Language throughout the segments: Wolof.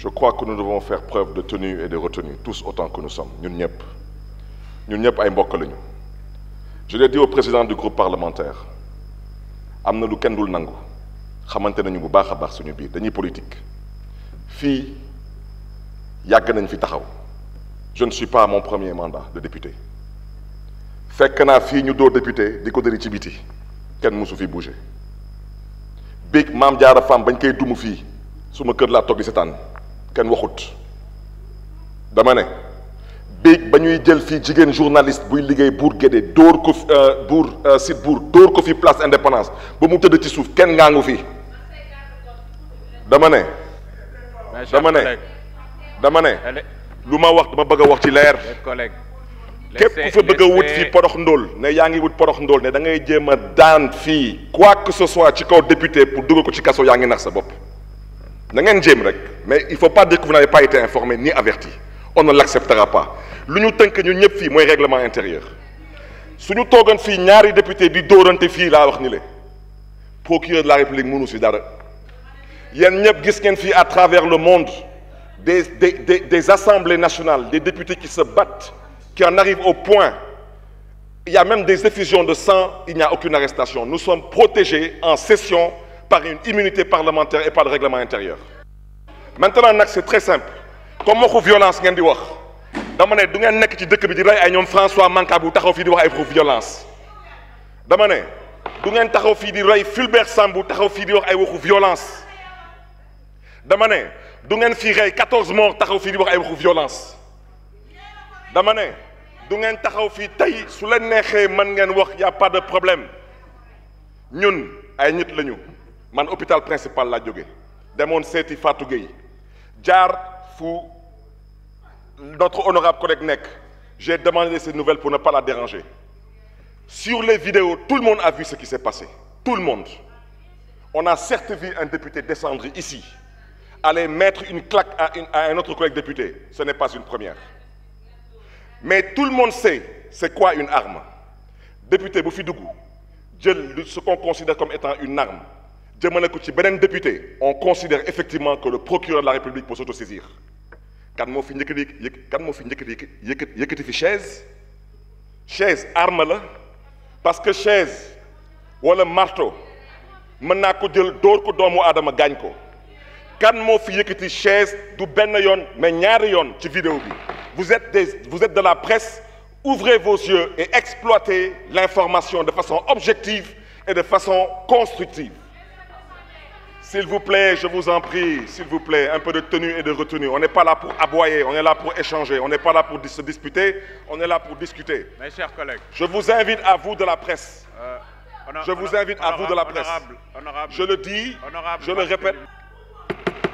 Je crois que nous devons faire preuve de tenue et de retenue, tous autant que nous sommes, ñun ñëpp ay mbokk lañu. Je l'ai dit au président du groupe parlementaire, am na lu kenn dul nangu xamante nañu bu baax a baax suñu biir dañuy politique fii yàgg nañ fi taxaw. Je ne suis pas à mon premier mandat de député fekk naa fii ñu doo député di ko dëri ci biti kenn mësu fi bouger big Maam Jaara Fam bañ koy dumu fii suma kër laa toog di setaan kenn waxut. dama ne big ba ñuy jël fii jigéen journaliste buy liggéey Bour Guédé dóor ko site Bour dóor ko fi place Indépendance ba mu tëdd ci suuf kenn ngaangu fii. dama ne lu ma wax dama bëgg a wax ci leer képp ku fa bëgg a wut fii porox ndóol ne yaa ngi wut porox ndóol ne da ngay jéem a daan fii quoi que ce soit ci kaw député pour dugal ko ci kaso yaa ngi nax sa bopp na ngeen jéem rek mais il faut pas dire que vous n'avez pas été informé ni averti on ne l'acceptera pas lu ñu tënk ñun ñëpp fii mooy règlement intérieur suñu toogoon fii ñaari député di dóorante fii laa wax ni le procureur de la République mënu si dara yéen ñëpp gis ngeen fii à travers le monde des assemblées nationales, des députés qui se battent, qui en arrivent au point. Il y a même des effusions de sang, il n'y a aucune arrestation. Nous sommes protégés en session par une immunité parlementaire et par le règlement intérieur. Maintenant, c'est très simple. Comme waxu violence ngeen di wax dama ne du ngeen nekk ci dëkk bi di rey ay ñoom François Mancabou taxaw fii di wax ay waxu violence. dama ne du ngeen taxaw fii di rey Fulbert Sambou taxaw fii di wax ay waxu violence. dama ne du ngeen fii rey 14 morts taxaw fii di wax ay waxu violence. dama ne du ngeen taxaw fii tey su leen neexee man ngeen wax y a pas de problème ñun ay nit lañu man hôpital principal laa jóge demoon seeti Fatou Gueye jaar fu notre honorable collègue nekk j'ai demandé ces nouvelles pour ne pas la déranger. Sur les vidéos tout le monde a vu ce qui s'est passé, tout le monde. On a certes vu un député descendre ici aller mettre une claque à un autre collègue député, ce n'est pas une première. Mais tout le monde sait c'est quoi une arme. Député bu fi dugg jël ce qu'on considère comme étant une arme jëmale ko ci beneen député, on considère effectivement que le procureur de la République peut s'autosaisir. kan moo fi yëkkati fi chaise arme la parce que chaise wala marteau mën naa ko jël dóor ko doomu aadama gaañ ko. kan moo fi yëkkati chaise du benn yoon mais ñaari yoon ci vidéo bi vous êtes de la presse, ouvrez vos yeux et exploitez l'information de façon objective et de façon constructive. S'il vous plaît, je vous en prie, s'il vous plaît, un peu de tenue et de retenue. On n'est pas là pour aboyer, on est là pour échanger, on n'est pas là pour se disputer, on est là pour discuter. Mes chers collègues. Je vous invite à vous de la presse. Je vous invite à vous de la presse. Je le dis, je le répète.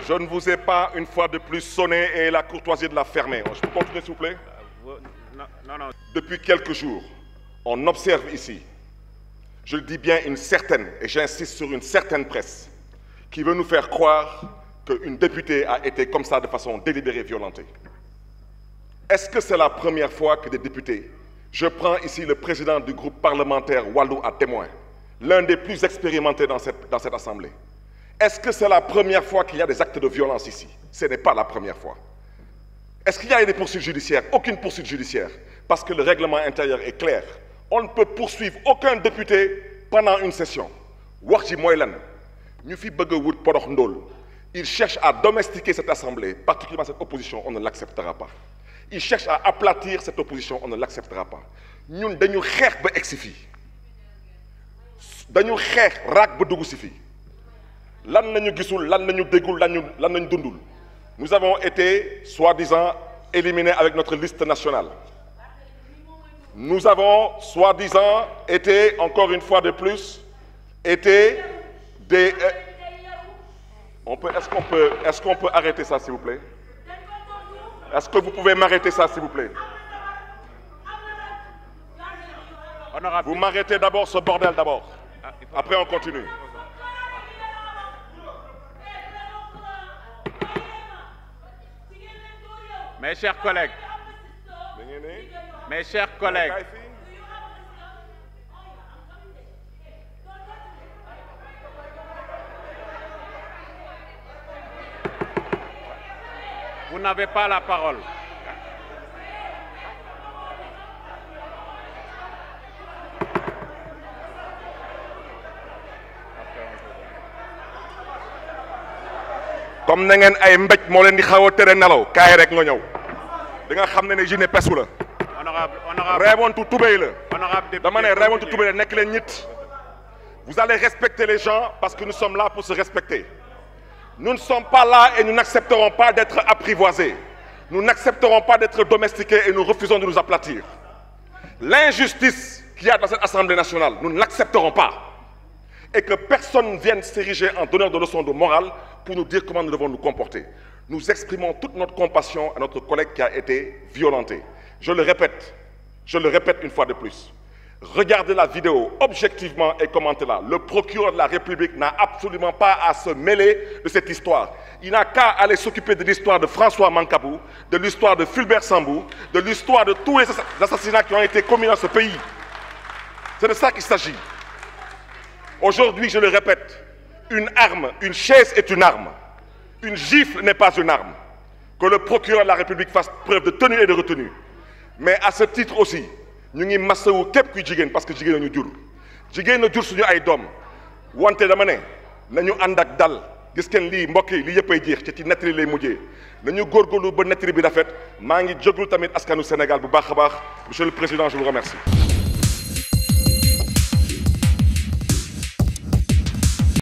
Je ne vous ai pas une fois de plus sonné et la courtoisie de la fermer. Je peux continuer s'il vous plaît? Non. Depuis quelques jours, on observe ici, je le dis bien une certaine, et j'insiste sur une certaine presse, qui veut nous faire croire qu'une députée a été comme ça de façon délibérée, violentée. Est-ce que c'est la première fois que des députés, je prends ici le président du groupe parlementaire Wallu à témoin, l'un des plus expérimentés dans cette assemblée. Est-ce que c'est la première fois qu'il y a des actes de violence ici? Ce n'est pas la première fois. Est-ce qu'il y a des poursuites judiciaires? Aucune poursuite judiciaire, parce que le règlement intérieur est clair. On ne peut poursuivre aucun député pendant une session. Wax ji mooy lan ñu fi bëgg a wut porox ndóol. Il cherche à domestiquer cette assemblée, particulièrement cette opposition, on ne l'acceptera pas. Il cherche à aplatir cette opposition, on ne l'acceptera pas. ñun dañu xeex ba egsi fii dañu xeex raak ba dugg si fii lan nañu gisul lan nañu déggul lan nañu dundul. Nous avons été soi-disant éliminés avec notre liste nationale. Nous avons soi-disant été encore une fois de plus été des est-ce qu'on peut arrêter ça s'il vous plaît? Est-ce que vous pouvez m'arrêter ça s'il vous plaît? Vous m'arrêtez d'abord ce bordel d'abord. Après on continue. Mes chers collègues, Vous n'avez pas la parole. comme na ngeen ay mbéj moo leen di xaw a tere nelaw kaay rek nga ñëw di nga xam ne ne jeune pesu la. Honorable reewantu tubéy la. Honorable député, dama ne reewantu tubéy la nekk leen ñit. Vous allez respecter les gens parce que nous sommes là pour se respecter. Nous ne sommes pas là et nous n'accepterons pas d'être apprivoisés. Nous n'accepterons pas d'être domestiqués et nous refusons de nous aplatir. L'injustice qu'il y a dans cette Assemblée nationale, nous ne l'accepterons pas. Et que personne vienne s'ériger en donneur de leçons de morale pour nous dire comment nous devons nous comporter. Nous exprimons toute notre compassion à notre collègue qui a été violenté. Je le répète une fois de plus. Regardez la vidéo objectivement et commentez-la. Le procureur de la République n'a absolument pas à se mêler de cette histoire. Il n'a qu'à aller s'occuper de l'histoire de François Mancabou, de l'histoire de Fulbert Sambou, de l'histoire de tous les assassinats qui ont été commis dans ce pays. C'est de ça qu'il s'agit. Aujourd'hui, je le répète, une arme, une chaise est une arme. Une gifle n'est pas une arme. Que le procureur de la République fasse preuve de tenue et de retenue. Mais à ce titre aussi, ñu ngi masawu képp kuy jigéen parce que jigéen la ñu jur jigéen la jur suñu ay doom wante dama ne nañu ànd ak dal gis ngeen lii mbokk yi lii yëppay jeex ci nettali lay mujjee nañu góorgóorlu ba nettali bi rafet maa ngi jóglu tamit askanu Sénégal bu baax a baax monsieur le président je vous remercie.